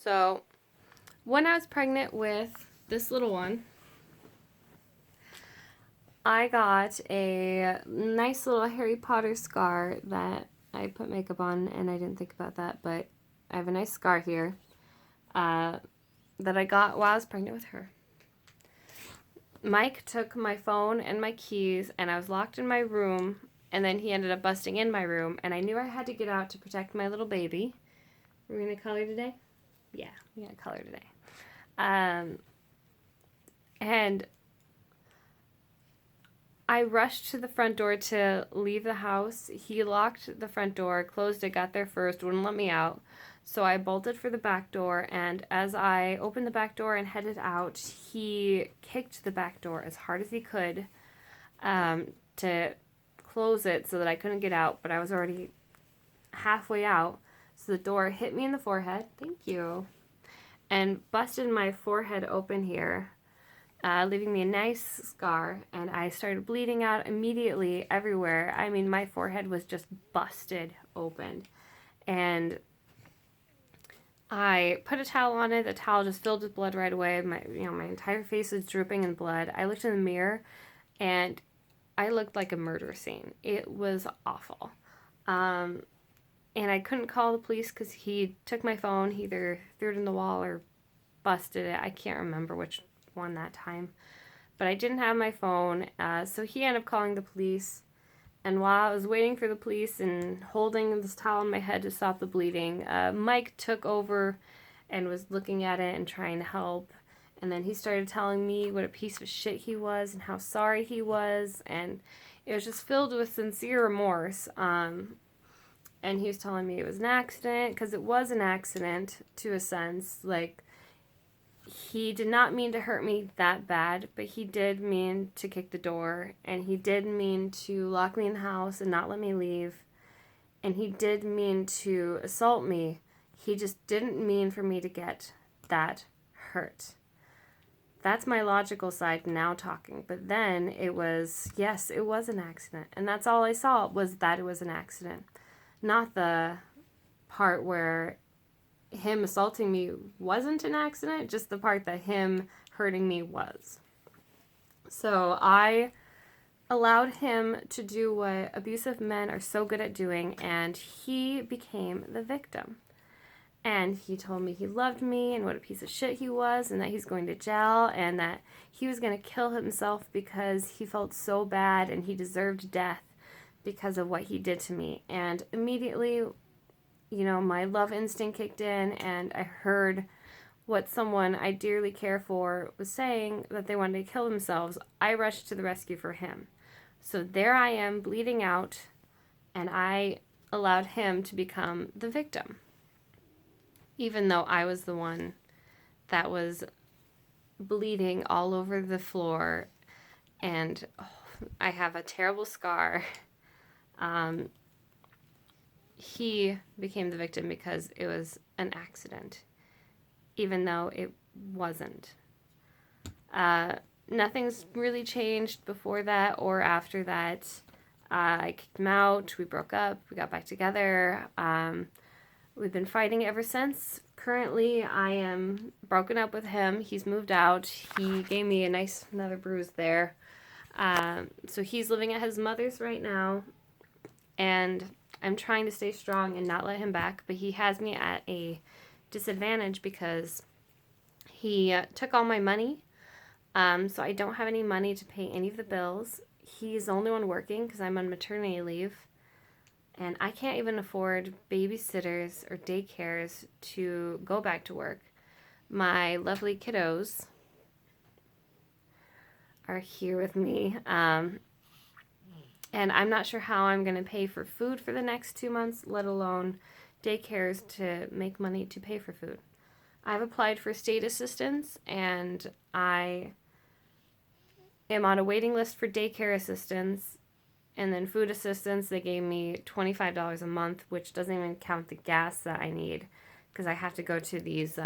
So, when I was pregnant with this little one, I got a nice little Harry Potter scar that I put makeup on, and I didn't think about that, but I have a nice scar here that I got while I was pregnant with her. Mike took my phone and my keys, and I was locked in my room, and then he ended up busting in my room, and I knew I had to get out to protect my little baby. We're going to color today? Yeah, we're going to color today. And I rushed to the front door to leave the house. He locked the front door, closed it, got there first, wouldn't let me out. So I bolted for the back door, and as I opened the back door and headed out, he kicked the back door as hard as he could to close it so that I couldn't get out, but I was already halfway out. So the door hit me in the forehead. Thank you. And busted my forehead open here. Leaving me a nice scar, and I started bleeding out immediately everywhere. I mean, my forehead was just busted open. And I put a towel on it. The towel just filled with blood right away. My entire face was dripping in blood. I looked in the mirror, and I looked like a murder scene. It was awful. And I couldn't call the police because he took my phone. He either threw it in the wall or busted it. I can't remember which one that time, but I didn't have my phone, so he ended up calling the police. And while I was waiting for the police and holding this towel on my head to stop the bleeding, Mike took over and was looking at it and trying to help. And then he started telling me what a piece of shit he was and how sorry he was, and it was just filled with sincere remorse. And he was telling me it was an accident, because it was an accident to a sense. Like, he did not mean to hurt me that bad, but he did mean to kick the door, and he did mean to lock me in the house and not let me leave, and he did mean to assault me. He just didn't mean for me to get that hurt. That's my logical side now talking, but then it was, yes, it was an accident, and that's all I saw was that it was an accident, not the part where him assaulting me wasn't an accident, just the part that him hurting me was. So I allowed him to do what abusive men are so good at doing, and he became the victim. And he told me he loved me and what a piece of shit he was, and that he's going to jail, and that he was going to kill himself because he felt so bad and he deserved death because of what he did to me. And immediately, my love instinct kicked in, and I heard what someone I dearly care for was saying, that they wanted to kill themselves. I rushed to the rescue for him. So there I am, bleeding out, and I allowed him to become the victim, even though I was the one that was bleeding all over the floor, and I have a terrible scar. He became the victim because it was an accident, even though it wasn't. Nothing's really changed before that or after that. I kicked him out, we broke up, we got back together. We've been fighting ever since. Currently, I am broken up with him. He's moved out. He gave me another bruise there. So he's living at his mother's right now, and I'm trying to stay strong and not let him back, but he has me at a disadvantage because he took all my money, so I don't have any money to pay any of the bills. He's the only one working because I'm on maternity leave, and I can't even afford babysitters or daycares to go back to work. My lovely kiddos are here with me, and I'm not sure how I'm going to pay for food for the next 2 months, let alone daycares to make money to pay for food. I've applied for state assistance, and I am on a waiting list for daycare assistance, and then food assistance. They gave me $25 a month, which doesn't even count the gas that I need, because I have to go to these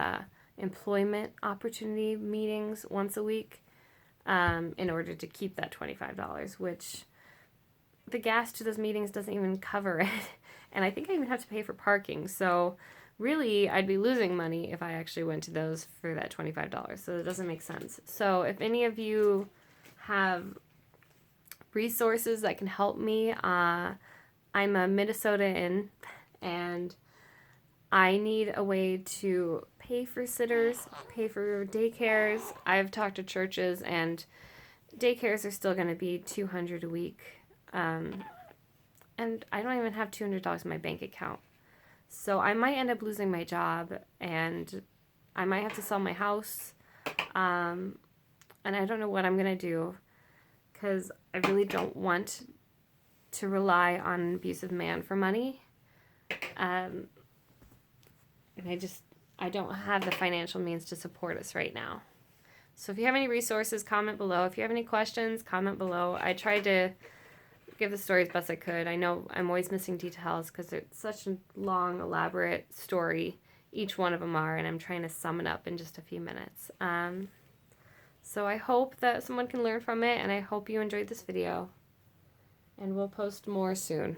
employment opportunity meetings once a week in order to keep that $25, which the gas to those meetings doesn't even cover it. And I think I even have to pay for parking. So really I'd be losing money if I actually went to those for that $25. So it doesn't make sense. So if any of you have resources that can help me, I'm a Minnesotan and I need a way to pay for sitters, pay for daycares. I've talked to churches and daycares are still going to be $200 a week. And I don't even have $200 in my bank account. So I might end up losing my job and I might have to sell my house. And I don't know what I'm going to do because I really don't want to rely on an abusive man for money. And I don't have the financial means to support us right now. So if you have any resources, comment below. If you have any questions, comment below. I tried to give the story as best I could. I know I'm always missing details because it's such a long, elaborate story. Each one of them are, and I'm trying to sum it up in just a few minutes. So I hope that someone can learn from it, and I hope you enjoyed this video. And we'll post more soon.